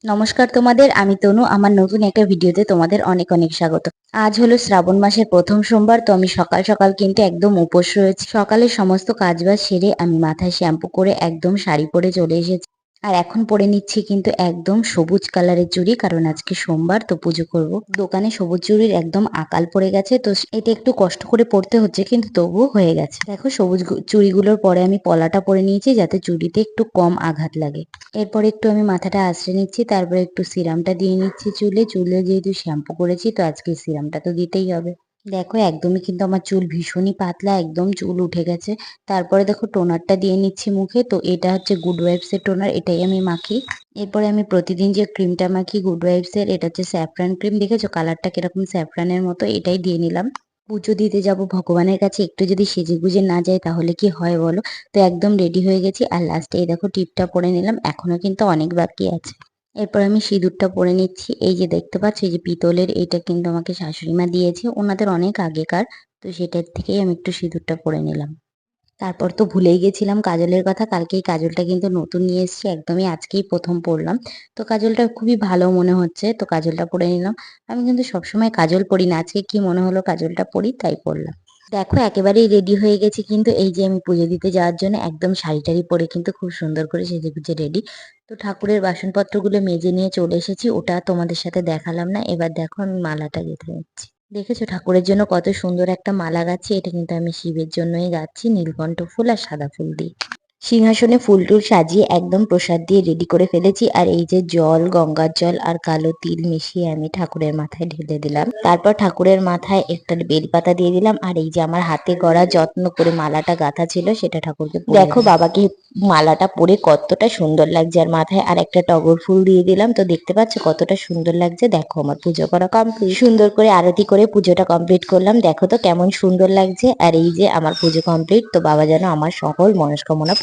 নমস্কার তোমাদের, আমি তনু। আমার নতুন একটা ভিডিওতে তোমাদের অনেক অনেক স্বাগত। আজ হলো শ্রাবণ মাসের প্রথম সোমবার, তো আমি সকাল সকাল কিন্তু একদম উপোস রয়েছি। সকালে সমস্ত কাজবাজ সেরে আমি মাথায় শ্যাম্পু করে একদম শাড়ি পরে চলে এসেছি। আর এখন পরে নিচ্ছি কিন্তু একদম সবুজ কালারের চুড়ি, কারণ আজকে সোমবার, তো পুজো করব। দোকানে সবুজ চুড়ির একদম আকাল পড়ে গেছে, তো এটা একটু কষ্ট করে পড়তে হচ্ছে, কিন্তু তবুও হয়ে গেছে। দেখো, সবুজ চুড়িগুলোর পরে আমি পলাটা পরে নিয়েছি, যাতে চুড়িতে একটু কম আঘাত লাগে। এরপর একটু আমি মাথাটা আঁচড়ে নিচ্ছি, তারপরে একটু সিরামটা দিয়ে নিচ্ছি চুলে। চুলে যেহেতু শ্যাম্পু করেছি, তো আজকে সিরামটা তো দিতেই হবে। দেখো, একদমই কিন্তু আমার চুল ভীষণই পাতলা, একদম চুল উঠে গেছে। তারপরে দেখো, টোনারটা দিয়ে নিচ্ছি মুখে। তো এটা হচ্ছে গুড ওয়াইবস এর টোনার, এটাই আমি মাখি। এরপরে আমি প্রতিদিন যে ক্রিমটা মাখি গুড ওয়াইবস এর, এটা হচ্ছে স্যাফরান ক্রিম। দেখেছো কালারটা কিরকম স্যাফরানের মতো? এটাই দিয়ে নিলাম। পুজো দিতে যাব ভগবানের কাছে, একটু যদি সেজে গুজে না যায় তাহলে কি হয় বলো? তো একদম রেডি হয়ে গেছি, আর লাস্টে এই দেখো টিপটা পরে নিলাম। এখনো কিন্তু অনেক বাকি আছে। এরপর আমি সিঁদুরটা পরে নিচ্ছি। এই যে দেখতে পাচ্ছ, এই যে পিতলের, এটা কিন্তু আমাকে শাশুড়ি মা দিয়েছে, ওনাদের অনেক আগেকার। তো সেটার থেকেই আমি একটু সিঁদুরটা পরে নিলাম। তারপর তো ভুলেই গেছিলাম কাজলের কথা। কালকে এই কাজলটা কিন্তু নতুন নিয়ে এসেছি, একদমই আজকেই প্রথম পরলাম। তো কাজলটা খুবই ভালো মনে হচ্ছে, তো কাজলটা পরে নিলাম। আমি কিন্তু সবসময় কাজল পরি না, আজকে কি মনে হলো কাজলটা পরি, তাই পরলাম। দেখো, একেবারেই রেডি হয়ে গেছি, কিন্তু এই যে আমি পুজো দিতে যাওয়ার জন্য একদম শাড়ি টাড়ি পরে কিন্তু খুব সুন্দর করে সেজে গুজে রেডি। তো ঠাকুরের বাসনপত্রগুলো মেজে নিয়ে চলে এসেছি, ওটা তোমাদের সাথে দেখালাম না। এবার দেখো, আমি মালাটা গেঁথে নিচ্ছি। দেখেছো ঠাকুরের জন্য কত সুন্দর একটা মালা গাচ্ছি? এটা কিন্তু আমি শিবের জন্যই গাচ্ছি, নীলকণ্ঠ ফুল আর সাদা ফুল দিয়ে। সিংহাসনে ফুল টুল সাজিয়ে একদম প্রসাদ দিয়ে রেডি করে ফেলেছি। আর এই যে জল, গঙ্গার জল আর কালো তিল মিশিয়ে আমি ঠাকুরের মাথায় ঢেলে দিলাম। তারপর ঠাকুরের মাথায় একটা বেলপাতা দিয়ে দিলাম। আর এই যে আমার হাতে গড়া যত্ন করে মালাটা গাঁথা ছিল, সেটা ঠাকুরকে দেখো বাবাকে মালাটা পরে কতটা সুন্দর লাগছে। আর মাথায় আর একটা টগর ফুল দিয়ে দিলাম। তো দেখতে পাচ্ছ কতটা সুন্দর লাগছে? দেখো, আমার পুজো করা কমপ্লিট। সুন্দর করে আরতি করে পুজোটা কমপ্লিট করলাম। দেখো তো কেমন সুন্দর লাগছে। আর এই যে আমার পুজো কমপ্লিট। তো বাবা যেন আমার সকল মনস্কামনা